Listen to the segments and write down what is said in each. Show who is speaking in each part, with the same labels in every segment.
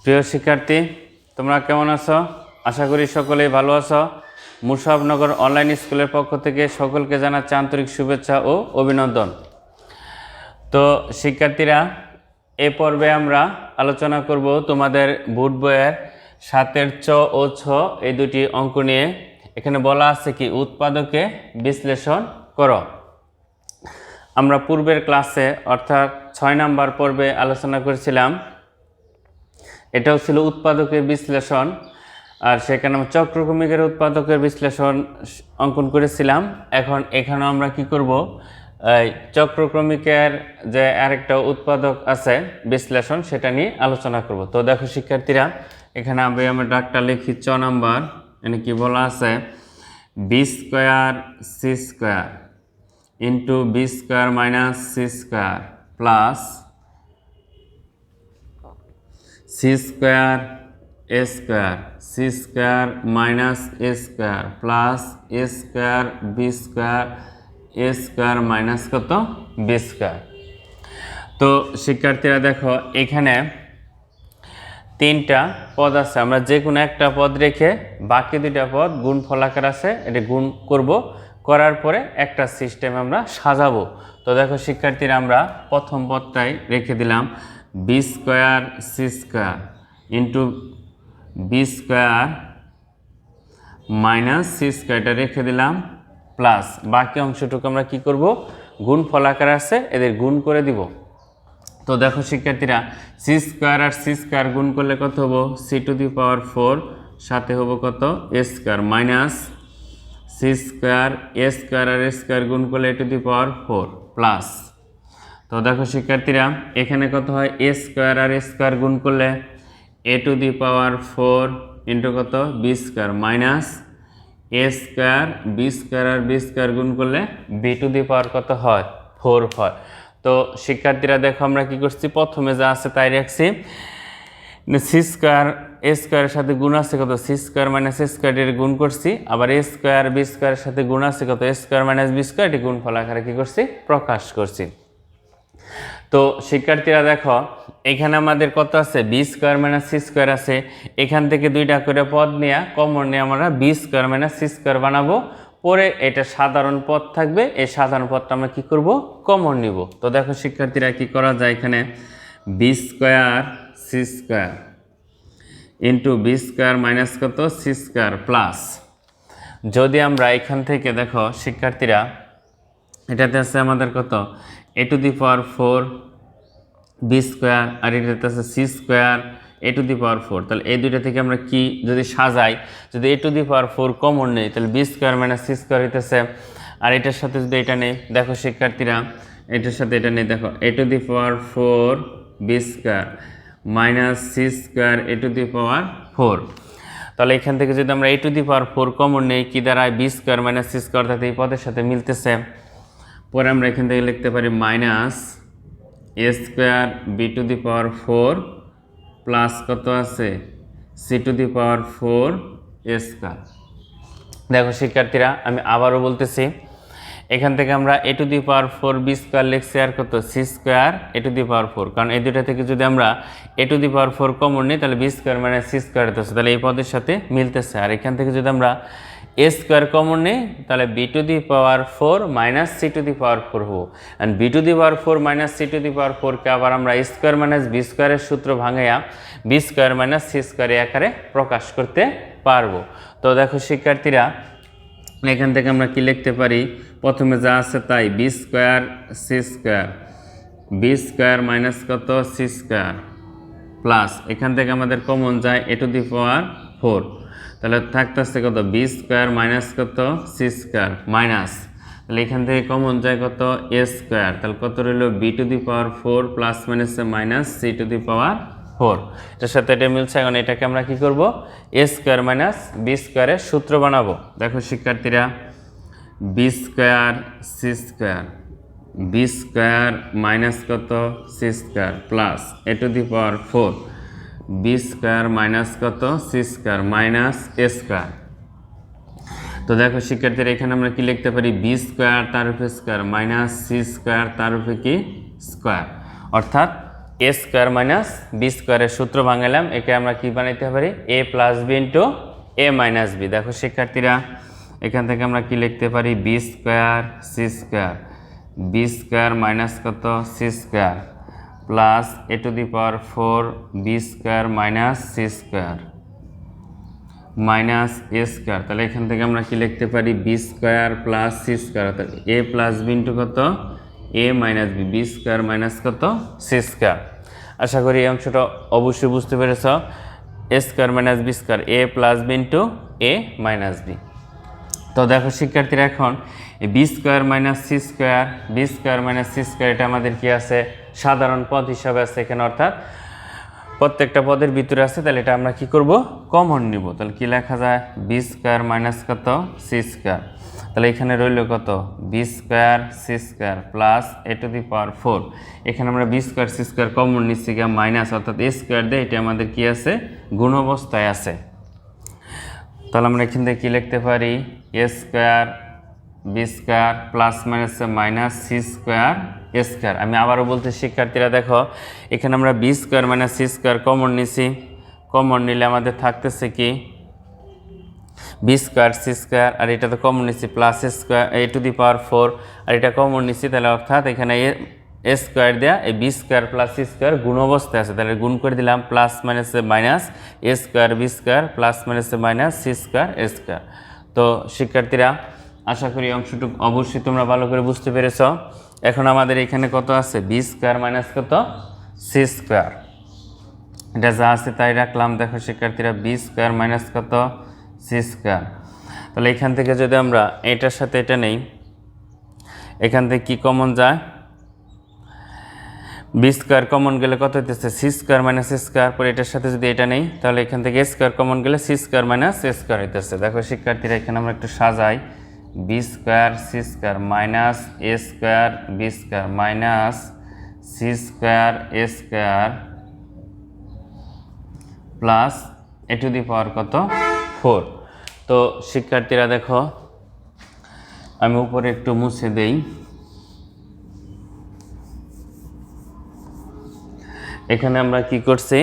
Speaker 1: প্রিয় শিক্ষার্থী, তোমরা কেমন আছো? আশা করি সকলেই ভালো আছো। মুসাফনগর অনলাইন স্কুলের পক্ষ থেকে সকলকে জানাচ্ছি আন্তরিক শুভেচ্ছা ও অভিনন্দন। তো শিক্ষার্থীরা, এ পর্বে আমরা আলোচনা করব তোমাদের বোর্ড বইয়ের 7 চ ও ছ এই দুটি অঙ্ক নিয়ে। এখানে বলা আছে কি, উৎপাদকে বিশ্লেষণ করো। আমরা পূর্বের ক্লাসে অর্থাৎ 6 নম্বর পর্বে আলোচনা করেছিলাম, এটাও ছিল উৎপাদকের বিশ্লেষণ, আর সেখানে আমরা চক্রক্রমিকের উৎপাদকের বিশ্লেষণ অঙ্কন করেছিলাম। এখন এখানে আমরা কি করব, চক্রক্রমিকের যে আরেকটা উৎপাদক আছে বিশ্লেষণ, সেটা নিয়ে আলোচনা করব। তো দেখো শিক্ষার্থীরা, এখানে আমরা ডাকটা লিখি চ নাম্বার। এখানে কি বলা আছে, B square C square into B square minus C square plus C square এ স্কোয়ার সি স্কোয়ার মাইনাস এ স্কোয়ার প্লাস এ স্কোয়ার বি স্কোয়ার এ স্কোয়ার মাইনাস কত, বি স্কোয়ার। তো শিক্ষার্থীরা দেখো, এখানে 3টা পদ আছে। আমরা যে কোনো একটা পদ রেখে বাকি 2টা পদ গুণফল আকার আছে, এটা গুণ করব, করার পরে একটা সিস্টেম আমরা সাজাবো। তো দেখো শিক্ষার্থীরা, আমরা প্রথম পদটাই রেখে দিলাম B square C square into B square minus C square, এটা রেখে দিলাম, প্লাস বাকি অংশটুকু আমরা কি করব, গুণফল আকার আছে, এদের গুণ করে দিব। তো দেখো শিক্ষার্থীরা, সি স্কোয়ার আর সি স্কোয়ার গুণ করলে কত হবো, সি টু দি পাওয়ার 4, সাথে হবো কত, A square minus C square A square R A square গুণ করলে এ টু দি পাওয়ার 4 প্লাস। তো দেখো শিক্ষার্থীরা, এখানে কত হয়, এ স্কোয়ার আর এ স্কোয়ার গুণ করলে এ টু দি পাওয়ার 4 ইন্টু কত, বি স্কোয়ার মাইনাস এ স্কোয়ার বি স্কোয়ার আর বি স্কোয়ার গুণ করলে বি টু দি পাওয়ার কত হয়, 4 হয়। তো শিক্ষার্থীরা দেখো, আমরা কি করছি, প্রথমে যা আছে তাই রাখছি। সি স্কোয়ার এ স্কোয়ারের সাথে গুণ আছে কত, সি স্কোয়ার মাইনাস এ স্কোয়ার, এর গুণ করছি। আবার এ স্কোয়ার বি স্কোয়ারের সাথে গুণ আছে কত, A square minus B square, এটি গুণফল আকারে কি করছি, প্রকাশ করছি। তো শিক্ষার্থীরা দেখো, এখানে আমাদের কত আছে, B square minus C square আছে। এখান থেকে 2টা করে পদ নেওয়া কমন নিয়ে আমরা B square minus C square বানাবো। পরে এটা সাধারণ পদ থাকবে, এই সাধারণ পদটা আমরা কি করব, কমন নিব। তো দেখো শিক্ষার্থীরা, কি করা যায়, এখানে B square C square into B square minus কত, সি স্কোয়ার প্লাস, যদি আমরা এখান থেকে দেখো শিক্ষার্থীরা, এটাতে আছে আমাদের কত, a to the power 4 B square, আর এটাতে আছে c square A to the power 4। তাহলে এই 2টা থেকে আমরা কি যদি সাজাই, যদি এ টু দি পাওয়ার 4 কমন নেই, তাহলে B square minus C square হইতেছে। আর এটার সাথে যদি এটা নেই, দেখো শিক্ষার্থীরা, এটার সাথে এটা নেই, দেখো a to the power 4 B square minus C square A to the power 4। তাহলে এখান থেকে যদি আমরা a to the power 4 common নেই, কি দাঁড়ায়, B square minus C square, অর্থাৎ এই পদের সাথে মিলতেছে। পরে আমরা এখান থেকে লিখতে পারি minus A square b to the power 4 plus কত আছে, c to the power 4 a square. দেখো শিক্ষার্থীরা, আমি আবারও বলতেছি, এখান থেকে আমরা a to the power 4 B square লিখছি, আর কত, C square A to the power 4, কারণ এই 2টা থেকে যদি আমরা a to the power 4 common নিই, তাহলে বি স্কোয়ার মানে সি স্কোয়ার হতেছে, তাহলে এই পদের সাথে মিলতেছে। আর এখান থেকে যদি আমরা এ স্কোয়ার কমন নিই, তাহলে b to the power 4 minus C to the power 4 হবো। And b to the power 4 minus C to the power 4কে আবার আমরা স্কোয়ার মাইনাস বি স্কোয়ারের সূত্র ভাঙাইয়া b square minus C square আকারে প্রকাশ করতে পারবো। তো দেখো শিক্ষার্থীরা, এখান থেকে আমরা কি লিখতে পারি, প্রথমে যা আছে তাই, B square C square B square minus কত, সি স্কোয়ার প্লাস, এখান থেকে আমাদের কমন যায় এ টু দি পাওয়ার 4, তাহলে থাকতেছে কত, বি স্কোয়ার মাইনাস কত, সি স্কোয়ার মাইনাস, তাহলে এখান থেকে কমন যায় কত, এ স্কোয়ার, তাহলে কত রইল, B to the power 4 plus মাইনাসে minus C to the power 4। এটার সাথে এটা মিলছে। এখন এটাকে আমরা কি করব, এ স্কোয়ার মাইনাস বি স্কোয়ারের সূত্র বানাবো। দেখো শিক্ষার্থীরা, B square C square B square minus কত, C square plus A to the power 4 B square minus কত, সি স্কোয়ার মাইনাস এ স্কোয়ার। তো দেখো শিক্ষার্থীরা, এখানে আমরা কি লিখতে পারি, বি স্কোয়ার তার উপরে স্কোয়ার মাইনাস সি স্কোয়ার তার উপরে কি স্কোয়ার, অর্থাৎ এ স্কোয়ার মাইনাস বি স্কোয়ারের সূত্র ভাঙালাম, একে আমরা কি বানাইতে পারি A plus B into A minus B. দেখো শিক্ষার্থীরা এখান থেকে আমরা কি লিখতে পারি B square C square, B square minus কত C square plus A to the power 4 B square minus C square minus A square. তাহলে এখান থেকে আমরা কি লিখতে পারি B square plus C square, অর্থাৎ এ প্লাস বি ইন্টু কত A minus B, B square minus কত সি স্কোয়ার। আশা করি এই অংশটা অবশ্যই বুঝতে পেরেছ। A square minus B square, A plus B into A minus B. তো দেখো শিক্ষার্থীরা এখন এই B square minus C square, B square minus C square এটা আমাদের কি আছে সাধারণ পদ হিসাবে আছে এখানে, অর্থাৎ প্রত্যেকটা পদের ভিতরে আছে। তাহলে এটা আমরা কি করব কমন নিব। তাহলে কি লেখা যায় বি স্কোয়ার মাইনাস কত সি স্কোয়ার, তাহলে এখানে রইল কত B square C square plus A to the power 4। এখানে আমরা B square C square common নিচ্ছি গিয়ে মাইনাস, অর্থাৎ এ স্কোয়ার দিয়ে এটা আমাদের কি আছে গুণ অবস্থায় আছে। তাহলে আমরা এখান থেকে কী লিখতে পারি A square B square plus minus minus C square A square. আমি আবারও বলতে শিক্ষার্থীরা দেখো এখানে আমরা B square minus C square common নিছি, কমন নিলে আমাদের থাকতেছে কি বি স্কোয়ার সি স্কোয়ার, আর এটা তো কমন নিচ্ছি plus A square A to the power 4, আর এটা কমন নিচ্ছি। তাহলে অর্থাৎ এখানে এ স্কোয়ার দেওয়া এই B square plus C square গুণ অবস্থায় আছে। তাহলে গুণ করে দিলাম প্লাস মাইনাসে মাইনাস এ স্কোয়ার বি স্কোয়ার প্লাস মাইনাসে মাইনাস সি স্কোয়ার এ স্কোয়ার। তো শিক্ষার্থীরা আশা করি অংশটুকু অবশ্যই তোমরা ভালো করে বুঝতে পেরেছ। এখন আমাদের এখানে কত আছে বি স্কোয়ার মাইনাস কত সি স্কোয়ার, এটা যা আছে তাই রাখলাম। দেখো শিক্ষার্থীরা বি স্কোয়ার মাইনাস কত সি স্কোয়ার। তাহলে এখান থেকে যদি আমরা এটার সাথে এটা নেই, এখান থেকে কি কমন যায় বি স্কোয়ার কমন গেলে কত হইতেছে সি স্কোয়ার মাইনাস এ স্কোয়ার, পরে এটার সাথে যদি এটা নেই তাহলে এখান থেকে এ স্কোয়ার কমন গেলে সি স্কোয়ার মাইনাস এ স্কোয়ার হইতেছে। দেখো শিক্ষার্থীরা এখানে আমরা একটু সাজাই B square C square minus A square B square minus C square A square plus A to the power কত 4। তো শিক্ষার্থীরা দেখো আমি উপরে একটু মুছে দেই, এখানে আমরা কি করছি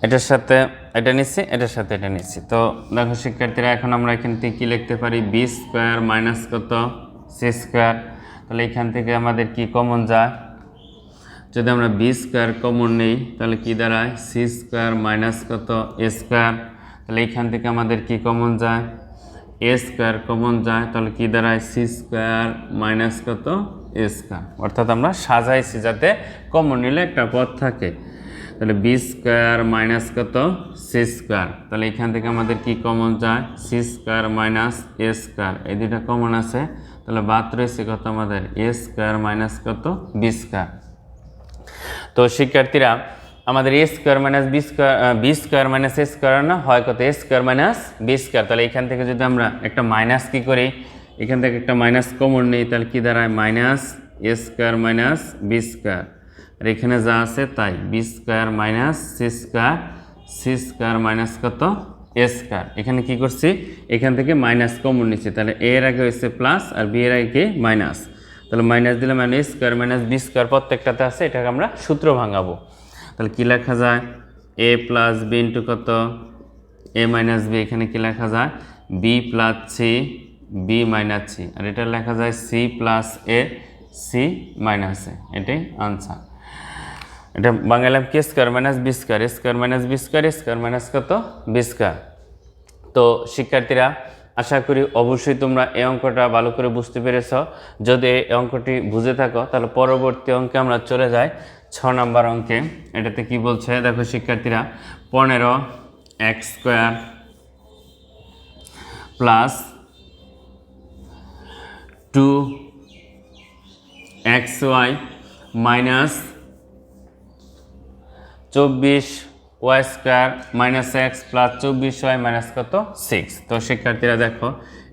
Speaker 1: এটার সাথে এটা নিচ্ছি এটার সাথে এটা নিচ্ছি। তো দেখো শিক্ষার্থীরা এখন আমরা এখান থেকে কী লিখতে পারি বি স্কোয়ার মাইনাস কত সি স্কোয়ার। তাহলে এখান থেকে আমাদের কি কমন যায়, যদি আমরা বি স্কোয়ার কমন নেই তাহলে কি দাঁড়ায় সি স্কোয়ার মাইনাস কত এ স্কোয়ার। তাহলে এখান থেকে আমাদের কি কমন যায় এ স্কোয়ার কমন যায়, তাহলে কি দাঁড়ায় সি স্কোয়ার মাইনাস কত এ স্কোয়ার। অর্থাৎ আমরা সাজাইছি যাতে কমন নিলে একটা পদ থাকে। তাহলে বি স্কোয়ার মাইনাস কত সি স্কোয়ার, তাহলে এখান থেকে আমাদের কি কমন যায় সি স্কোয়ার মাইনাস এ স্কোয়ার, এই দুইটা কমন আছে। তাহলে বাদ রয়েছে কত আমাদের এ স্কোয়ার মাইনাস কত বি স্কোয়ার। তো শিক্ষার্থীরা আমাদের A square minus B square minus A square না হয় কত A square minus B square. তাহলে এখান থেকে যদি আমরা একটা মাইনাস কি করি এখান থেকে একটা মাইনাস কমন নেই, তাহলে কি দাঁড়ায় মাইনাস এ স্কোয়ার মাইনাস বি স্কোয়ার, আর এখানে যা আছে তাই B square minus C square minus কত এ স্কোয়ার। এখানে কি করছি এখান থেকে মাইনাস কমন নিচ্ছি, তাহলে এর আগে হচ্ছে প্লাস আর বি এর আগে মাইনাস, তাহলে মাইনাস দিলে মানে স্কোয়ার মাইনাস বি স্কোয়ার প্রত্যেকটাতে আছে, এটাকে আমরা সূত্র ভাঙাবো। তাহলে কী লেখা যায় এ প্লাস বি ইন্টু কত এ মাইনাস বি, এখানে কী লেখা যায় B plus C B minus C, আর এটা লেখা যায় C plus A C minus A, এটাই আনসার। এটা বাংলাম কি square minus B square, square minus B square square minus কত বি স্কোয়ার। তো শিক্ষার্থীরা আশা করি অবশ্যই তোমরা এই অঙ্কটা ভালো করে বুঝতে পেরেছ। যদি এই অঙ্কটি বুঝে থাকো তাহলে পরবর্তী অঙ্কে আমরা চলে যাই 6 নম্বর অঙ্কে। এটাতে কি বলছে দেখো শিক্ষার্থীরা 15x square plus 2xy minus 24y square minus x plus 24y minus কত 6। তো শিক্ষার্থীরা দেখো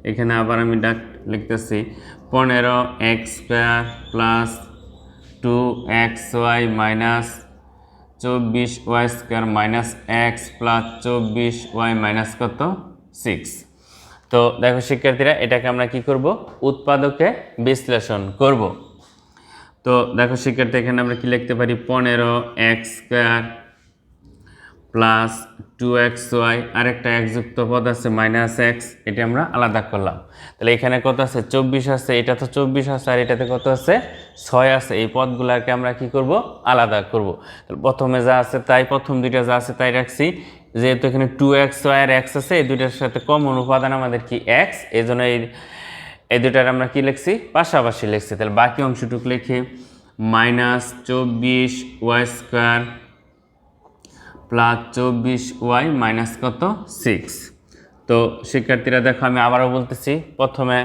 Speaker 1: এখানে আবার আমি লিখতেছি 15x square plus 2xy minus 24y square minus x plus 24y minus কত 6। তো দেখো শিক্ষার্থীরা এটাকে আমরা কি করব উৎপাদকে বিশ্লেষণ করব। তো দেখো শিক্ষার্থী এখানে আমরা কি লিখতে পারি 15x² প্লাস 2xy আরেকটা x যুক্ত পদ আছে -x, এটা আমরা আলাদা করলাম। তাহলে এখানে কত আছে 24 আছে, এটা তো 24 আছে আর এটাতে কত আছে 6 আছে। এই পদগুলোকে আমরা কি করব আলাদা করব। তাহলে প্রথমে যা আছে তাই, প্রথম দুইটা যা আছে তাই রাখছি। যেহেতু এখানে 2xy আর x আছে, এই দুইটার সাথে কমন উপাদান আমাদের কি x, এই জন্য এই দুটার আমরা কি লিখছি পাশাপাশি লিখছি। তাহলে বাকি অংশটুকু লিখি -24y² প্লাস 24y মাইনাস কত 6। তো শিক্ষার্থীরা দেখো আমি আবারও বলতেছি, প্রথমে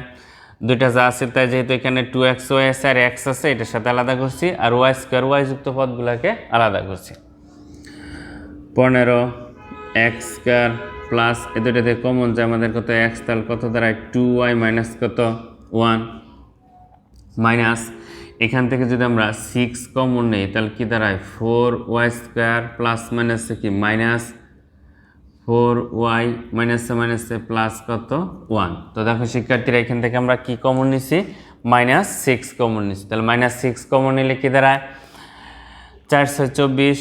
Speaker 1: দুইটা যা আছে তাই, যেহেতু এখানে 2xy আছে আর x আছে, এটার সাথে আলাদা করছি, আর y² y যুক্ত পদগুলোকে আলাদা করছি। 15x² প্লাস এ দুইটাতে কমন যায় আমাদের কত x, তাহলে কত দাঁড়ায় 2y মাইনাস কত 1 মাইনাস এখান থেকে যদি আমরা 6 কমন নেই তাহলে কি দাঁড়ায় 4y² প্লাস মাইনাসে কি মাইনাস 4y মাইনাসে প্লাস কত 1। তো দেখো শিক্ষার্থীরা এখান থেকে আমরা কি কমন নিছি -6 কমন নিছি। তাহলে -6 কমন নিলে কি দাঁড়ায় 4 6 24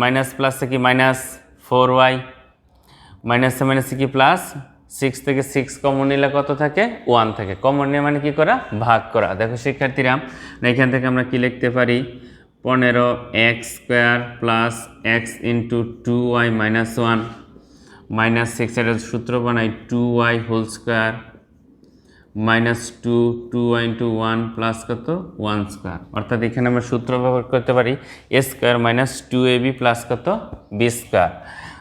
Speaker 1: মাইনাস প্লাসে কি -4y মাইনাসে কি প্লাস 6 থেকে 6 কমন নিলে কত থাকে 1 থাকে। কমন নিয়ে মানে কি করা ভাগ করা। দেখো শিক্ষার্থীরা এখান থেকে আমরা কি লিখতে পারি 15x² plus x into 2y minus 1 minus 6, এর সূত্র বানাই 2y whole square minus 2y into 1 plus কত 1²। অর্থাৎ এখানে আমরা সূত্র ব্যবহার করতে পারি a² মাইনাস 2ab প্লাস কত b²।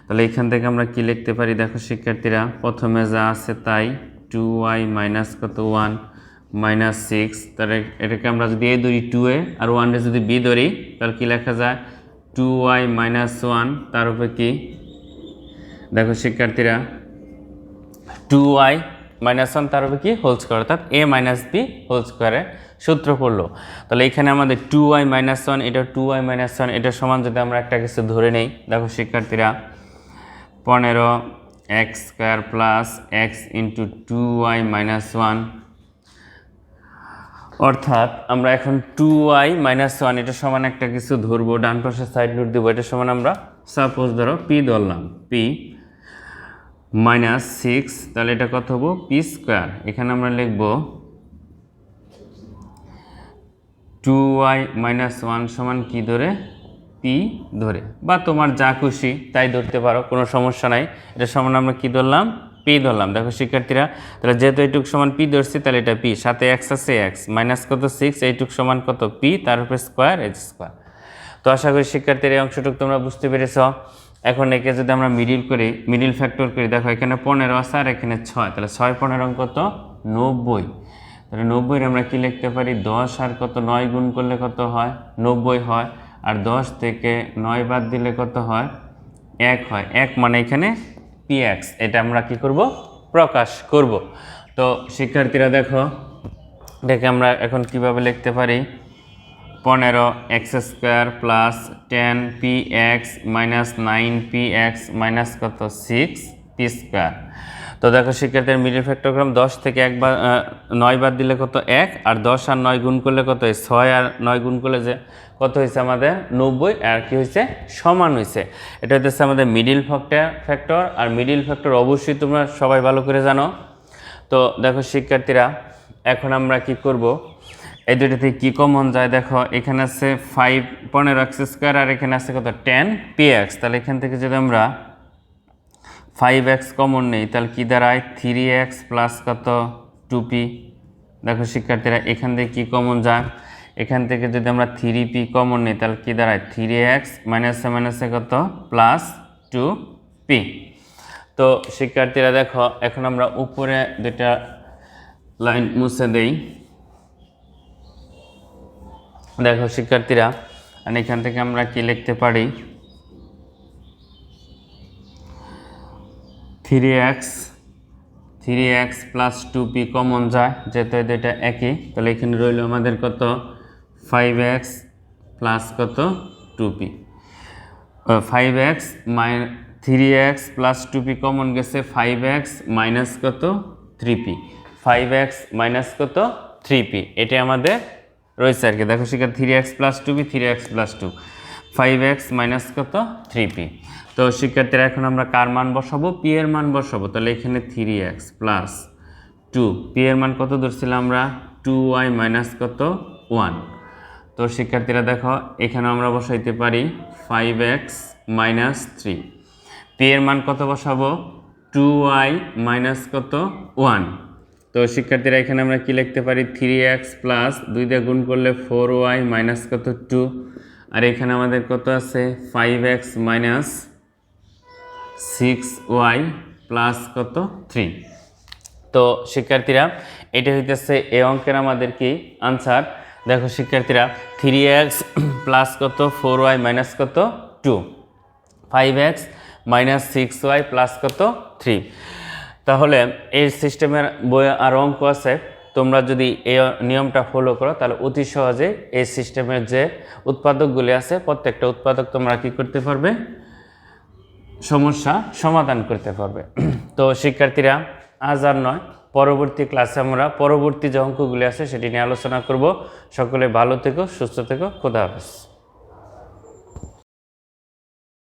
Speaker 1: তাহলে এখান থেকে আমরা কি লিখতে পারি দেখো শিক্ষার্থীরা, প্রথমে যা আছে তাই 2y মাইনাস কত 1 মাইনাস 6, তাহলে এটাকে আমরা যদি a ধরি 2a আর 1 যদি b ধরি তাহলে কি লেখা যায় 2y মাইনাস 1 তার উপরে কি দেখো শিক্ষার্থীরা 2y মাইনাস 1 তার উপরে কি হোল স্কোয়ার, অর্থাৎ a মাইনাস b হোল স্কোয়ারের সূত্র পড়লো। তাহলে এখানে আমাদের 2y মাইনাস 1 এটা 2y মাইনাস 1 এটা সমান যদি আমরা একটা কিছু ধরে নেই, দেখো শিক্ষার্থীরা 15x² plus x into 2y minus 1, অর্থাৎ আমরা এখন 2y মাইনাস 1 এটা সমান একটা কিছু ধরবো, ডান পাশে সাইড নোট দিব, এটা সমান আমরা সাপোজ ধরো p ধরলাম, p মাইনাস 6, তাহলে এটা কত হবো p²। এখানে আমরা লিখব 2y মাইনাস 1 সমান কি ধরে p ধরে, বা তোমার যা খুশি তাই ধরতে পারো, কোনো সমস্যা নাই। এটা সমান আমরা কি ধরলাম p ধরলাম। দেখো শিক্ষার্থীরা তাহলে যেহেতু এইটুক সমান p ধরছি তাহলে এটা p, সাথে x আছে x মাইনাস কত 6, এইটুক সমান কত p তার উপরে স্কোয়ার h²। তো আশা করি শিক্ষার্থীর এই অংশটুকু তোমরা বুঝতে পেরেছ। এখন একে যদি আমরা মিডিল ফ্যাক্টর করি, দেখো এখানে 15 আছে আর এখানে 6, তাহলে 6 15 কত 90। তাহলে 90 আমরা কি লিখতে পারি 10 আর কত 9 গুণ করলে কত হয় 90 হয়, আর 10 থেকে 9 বাদ দিলে কত হয় 1 হয়। 1 মানে এখানে px, এটা আমরা কি করব প্রকাশ করব। তো শিক্ষার্থীরা দেখো এটাকে আমরা এখন কিভাবে লিখতে পারি 15x² plus 10px minus 9px minus কত 6p²। তো দেখো শিক্ষার্থীর মিডিল ফ্যাক্টর করলাম 10 থেকে 9 বাদ দিলে কত 1, আর 10 আর 9 গুণ করলে কত 6 আর 9 গুণ করলে যে কত হয়েছে আমাদের 90, আর কি হয়েছে সমান হয়েছে। এটা হচ্ছে আমাদের মিডিল ফ্যাক্টর, আর মিডিল ফ্যাক্টর অবশ্যই তোমরা সবাই ভালো করে জানো। তো দেখো শিক্ষার্থীরা এখন আমরা কি করব, এই দুটো থেকে কি কমন যায় দেখো, এখানে আছে 15x² আর এখানে আছে কত 10px, তাহলে এখান থেকে যদি আমরা 5x কমন নেই তাহলে কি দাঁড়ায় 3x প্লাস কত 2p। দেখো শিক্ষার্থীরা এখান থেকে কি কমন যায়, এখান থেকে যদি আমরা 3p কমন নিই তাহলে কি দাঁড়ায় 3x মাইনাসে কত প্লাস 2p। তো শিক্ষার্থীরা দেখো এখন আমরা উপরে দুটা লাইন মুছে দেই। দেখো শিক্ষার্থীরা এখান থেকে আমরা কি লিখতে পারি 3x প্লাস 2p কমন যায়, যেহেতু এটা একই, তাহলে এখানে রইল আমাদের কত 5x প্লাস কত 2p। 3x plus 2p common গেছে, 5x মাইনাস কত 3p, 5x মাইনাস কত 3p, এটা আমাদের রয়েছে আর কি। দেখো শিক্ষার্থী 3x plus 2p 3x plus 2 5x minus কত 3p। তো শিক্ষার্থীরা এখন আমরা কার মান বসাবো, p এর মান বসাবো। তাহলে এখানে 3x প্লাস 2, p এর মান কত ধরছিলাম আমরা 2y মাইনাস কত 1। তো শিক্ষার্থীরা দেখো এখানে আমরা বসাইতে পারি 5x মাইনাস 3, p এর মান কত বসাবো 2y মাইনাস কত 1। তো শিক্ষার্থীরা এখানে আমরা কি লিখতে পারি 3x প্লাস 2 দিয়ে গুণ করলে 4y মাইনাস কত 2, আর এখানে আমাদের কত আছে 5x মাইনাস 6y প্লাস কত 3। তো শিক্ষার্থীরা এটা হইতেছে এই অঙ্কের আমাদের কি আনসার। দেখো শিক্ষার্থীরা 3x প্লাস কত 4y মাইনাস কত 2, 5x মাইনাস 6y প্লাস কত 3। তাহলে এই সিস্টেমের বইয়ে আর অঙ্ক আছে, তোমরা যদি এই নিয়মটা ফলো করো তাহলে অতি সহজে এই সিস্টেমের যে উৎপাদকগুলি আছে প্রত্যেকটা উৎপাদক তোমরা কি করতে পারবে, সমস্যা সমাধান করতে পারবে। তো শিক্ষার্থীরা আজ আর নয়, পরবর্তী ক্লাসে আমরা পরবর্তী যে অঙ্কগুলি আছে সেটি নিয়ে আলোচনা করব। সকলে ভালো থেকো, সুস্থ থেকো, খোদা হাফেজ।